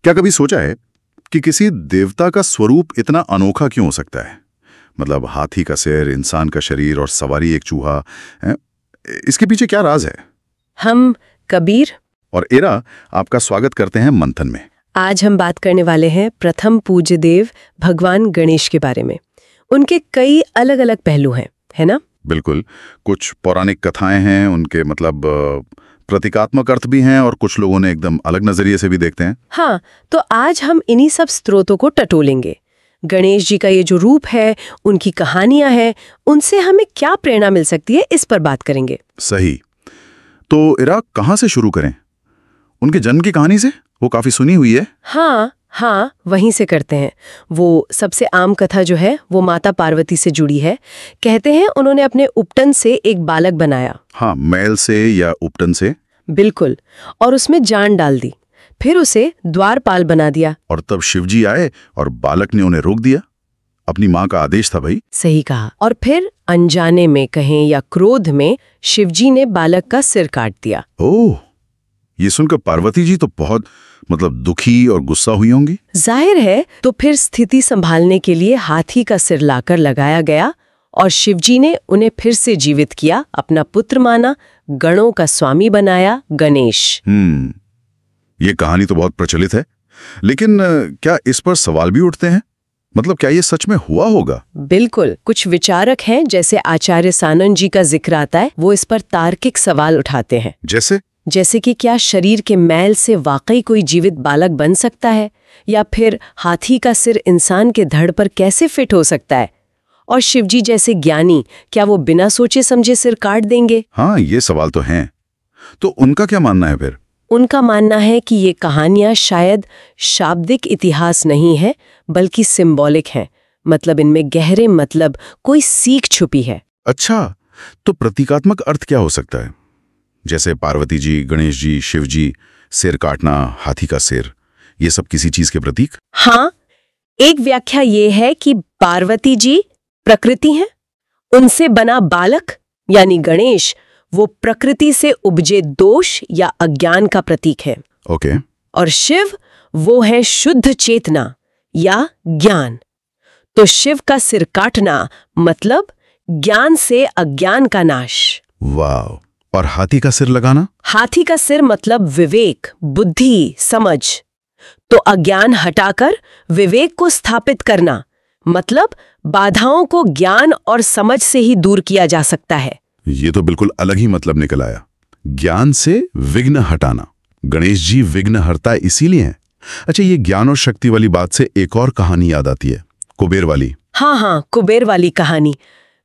क्या कभी सोचा है कि किसी देवता का स्वरूप इतना अनोखा क्यों हो सकता है? मतलब हाथी का सिर, इंसान का शरीर और सवारी एक चूहा है? इसके पीछे क्या राज है? हम कबीर और इरा आपका स्वागत करते हैं मंथन में। आज हम बात करने वाले हैं प्रथम पूज्य देव भगवान गणेश के बारे में। उनके कई अलग अलग पहलू हैं, है ना? बिल्कुल। कुछ पौराणिक कथाएं हैं, उनके मतलब प्रतीकात्मक अर्थ भी हैं, और कुछ लोगों ने एकदम अलग नजरिए से भी देखते हैं। हाँ, तो आज हम इन्हीं सब स्रोतों को टटोलेंगे। गणेश जी का ये जो रूप है, उनकी कहानियां हैं, उनसे हमें क्या प्रेरणा मिल सकती है, इस पर बात करेंगे। सही। तो इरा, कहाँ से शुरू करें? उनके जन्म की कहानी से? वो काफी सुनी हुई है। हाँ, वहीं से करते हैं। वो सबसे आम कथा जो है वो माता पार्वती से जुड़ी है। कहते हैं उन्होंने अपने उपटन से एक बालक बनाया। हाँ, मैल से या उपटन से। बिल्कुल। और उसमें जान डाल दी, फिर उसे द्वारपाल बना दिया। और तब शिवजी आए और बालक ने उन्हें रोक दिया। अपनी माँ का आदेश था भाई। सही कहा। और फिर अनजाने में कहें या क्रोध में शिवजी ने बालक का सिर काट दिया। ओह, ये सुनकर पार्वती जी तो बहुत दुखी और गुस्सा हुई होंगी। जाहिर है। तो फिर स्थिति संभालने के लिए हाथी का सिर लाकर लगाया गया और शिवजी ने उन्हें फिर से जीवित किया, अपना पुत्र माना, गणों का स्वामी बनाया, गणेश। ये कहानी तो बहुत प्रचलित है, लेकिन क्या इस पर सवाल भी उठते हैं? क्या ये सच में हुआ होगा? बिल्कुल। कुछ विचारक हैं, जैसे आचार्य सानंद जी का जिक्र आता है, वो इस पर तार्किक सवाल उठाते हैं। जैसे कि क्या शरीर के मैल से वाकई कोई जीवित बालक बन सकता है, या फिर हाथी का सिर इंसान के धड़ पर कैसे फिट हो सकता है, और शिवजी जैसे ज्ञानी क्या वो बिना सोचे समझे सिर काट देंगे? हाँ, ये सवाल तो हैं। तो उनका क्या मानना है फिर? उनका मानना है कि ये कहानियां शायद शाब्दिक इतिहास नहीं है, बल्कि सिंबॉलिक हैं। इनमें गहरे कोई सीख छुपी है। अच्छा, तो प्रतीकात्मक अर्थ क्या हो सकता है? जैसे पार्वती जी, गणेश जी, शिव जी, सिर काटना, हाथी का सिर, ये सब किसी चीज के प्रतीक? हाँ, एक व्याख्या ये है कि पार्वती जी प्रकृति हैं, उनसे बना बालक यानी गणेश वो प्रकृति से उपजे दोष या अज्ञान का प्रतीक है। ओके। और शिव वो है शुद्ध चेतना या ज्ञान। तो शिव का सिर काटना ज्ञान से अज्ञान का नाश। वाह। और हाथी का सिर लगाना? हाथी का सिर विवेक, बुद्धि, समझ। तो अज्ञान हटाकर विवेक को स्थापित करना, बाधाओं को ज्ञान और समझ से ही दूर किया जा सकता है। ये तो बिल्कुल अलग ही निकल आया। ज्ञान से विघ्न हटाना। गणेश जी विघ्नहर्ता इसीलिए हैं। अच्छा, ये ज्ञान और शक्ति वाली बात से एक और कहानी याद आती है, कुबेर वाली। हाँ, कुबेर वाली कहानी।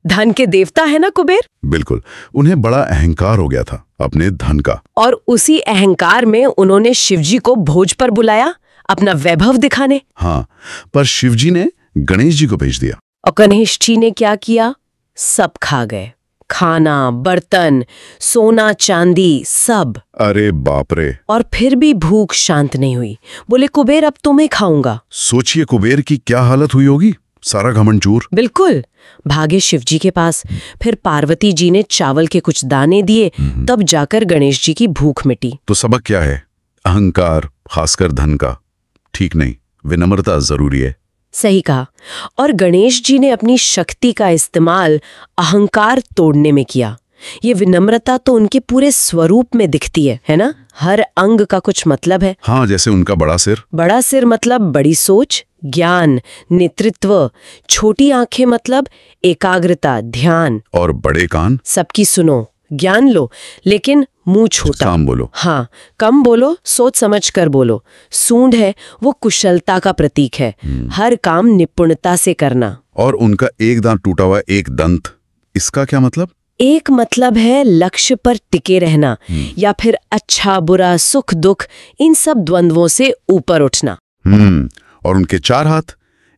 धन के देवता है ना कुबेर? बिल्कुल। उन्हें बड़ा अहंकार हो गया था अपने धन का, और उसी अहंकार में उन्होंने शिवजी को भोज पर बुलाया अपना वैभव दिखाने। हाँ, पर शिवजी ने गणेश जी को भेज दिया। और गणेश जी ने क्या किया? सब खा गए। खाना, बर्तन, सोना, चांदी, सब। अरे बाप रे। और फिर भी भूख शांत नहीं हुई। बोले, कुबेर अब तुम्हें खाऊंगा। सोचिए कुबेर की क्या हालत हुई होगी। सारा घमंड चूर। बिल्कुल। भागे शिवजी के पास। फिर पार्वती जी ने चावल के कुछ दाने दिए, तब जाकर गणेश जी की भूख मिटी। तो सबक क्या है? अहंकार, खासकर धन का, ठीक नहीं। विनम्रता जरूरी है। सही कहा। और गणेश जी ने अपनी शक्ति का इस्तेमाल अहंकार तोड़ने में किया। ये विनम्रता तो उनके पूरे स्वरूप में दिखती है ना? हर अंग का कुछ है। हाँ, जैसे उनका बड़ा सिर। बड़ा सिर बड़ी सोच, ज्ञान, नेतृत्व। छोटी आंखें एकाग्रता, ध्यान। और बड़े कान। सबकी सुनो, ज्ञान लो, लेकिन मुंह छोटा। कम बोलो। हाँ, कम बोलो, सोच समझ कर बोलो। सूंड है वो कुशलता का प्रतीक है। हर काम निपुणता से करना। और उनका एक दांत टूटा हुआ, एक दंत, इसका क्या मतलब? एक है लक्ष्य पर टिके रहना, या फिर अच्छा बुरा, सुख दुख, इन सब द्वंद्वों से ऊपर उठना। और उनके 4 हाथ,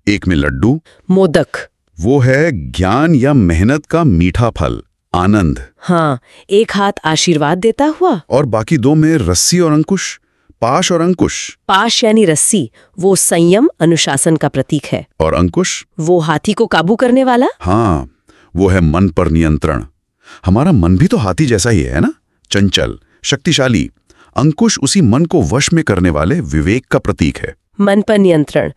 एक में लड्डू, मोदक। वो है ज्ञान या मेहनत का मीठा फल, आनंद। हाँ, एक हाथ आशीर्वाद देता हुआ, और बाकी 2 में रस्सी और अंकुश, पाश और अंकुश। पाश यानी रस्सी, वो संयम, अनुशासन का प्रतीक है। और अंकुश, वो हाथी को काबू करने वाला। हाँ, वो है मन पर नियंत्रण। हमारा मन भी तो हाथी जैसा ही है ना? चंचल, शक्तिशाली, अंकुश उसी मन को वश में करने वाले विवेक का प्रतीक है। मन पर नियंत्रण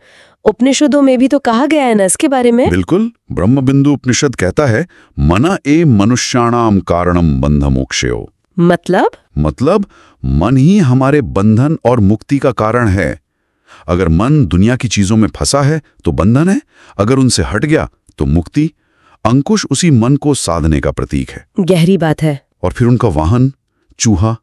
उपनिषदों में भी तो कहा गया है ना इसके बारे में। बिल्कुल, ब्रह्मबिंदु उपनिषद कहता है मना ए मनुष्याणाम कारणम बंध मोक्षयो। मतलब मन ही हमारे बंधन और मुक्ति का कारण है। अगर मन दुनिया की चीजों में फंसा है तो बंधन है, अगर उनसे हट गया तो मुक्ति। अंकुश उसी मन को साधने का प्रतीक है। गहरी बात है। और फिर उनका वाहन चूहा,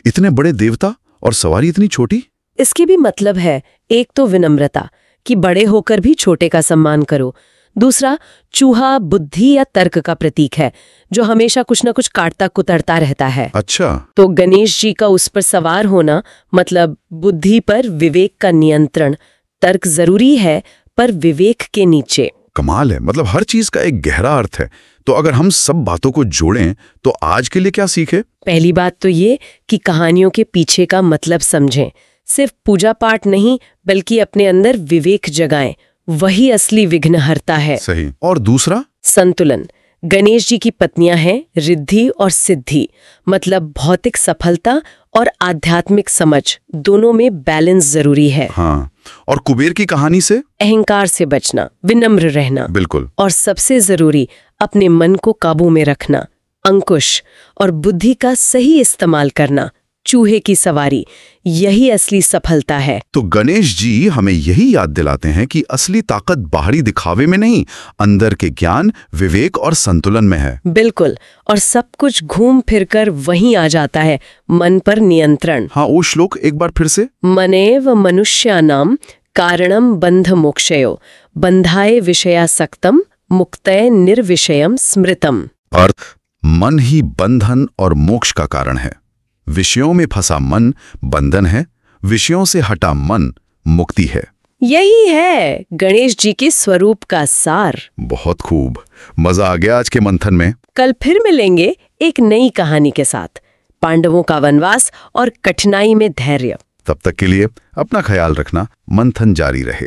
इतने बड़े देवता और सवारी इतनी छोटी। इसकी भी मतलब है, एक तो विनम्रता कि बड़े होकर भी छोटे का सम्मान करो। दूसरा, चूहा बुद्धि या तर्क का प्रतीक है, जो हमेशा कुछ न कुछ काटता कुतरता रहता है। अच्छा, तो गणेश जी का उस पर सवार होना मतलब बुद्धि पर विवेक का नियंत्रण। तर्क जरूरी है पर विवेक के नीचे। कमाल है, मतलब हर चीज का एक गहरा अर्थ है। तो अगर हम सब बातों को जोड़ें तो आज के लिए क्या सीखे? पहली बात तो ये कि कहानियों के पीछे का मतलब समझें। सिर्फ पूजा पाठ नहीं, बल्कि अपने अंदर विवेक जगाएं। वही असली विघ्नहर्ता है। सही। और दूसरा, संतुलन। गणेश जी की पत्नियां हैं रिद्धि और सिद्धि, मतलब भौतिक सफलता और आध्यात्मिक समझ, दोनों में बैलेंस जरूरी है। हाँ। और कुबेर की कहानी से अहंकार से बचना, विनम्र रहना। बिल्कुल। और सबसे जरूरी, अपने मन को काबू में रखना। अंकुश और बुद्धि का सही इस्तेमाल करना, चूहे की सवारी, यही असली सफलता है। तो गणेश जी हमें यही याद दिलाते हैं कि असली ताकत बाहरी दिखावे में नहीं, अंदर के ज्ञान, विवेक और संतुलन में है। बिल्कुल। और सब कुछ घूम फिरकर वहीं आ जाता है, मन पर नियंत्रण। हाँ, वो श्लोक एक बार फिर से। मनेव मनुष्यानाम कारणम बंध मोक्षयो बंधाए विषयासक्तम मुक्तये निर्विषयम स्मृतम। अर्थ, मन ही बंधन और मोक्ष का कारण है। विषयों में फंसा मन बंधन है, विषयों से हटा मन मुक्ति है। यही है गणेश जी के स्वरूप का सार। बहुत खूब, मजा आ गया आज के मंथन में। कल फिर मिलेंगे एक नई कहानी के साथ, पांडवों का वनवास और कठिनाई में धैर्य। तब तक के लिए अपना ख्याल रखना, मंथन जारी रहे।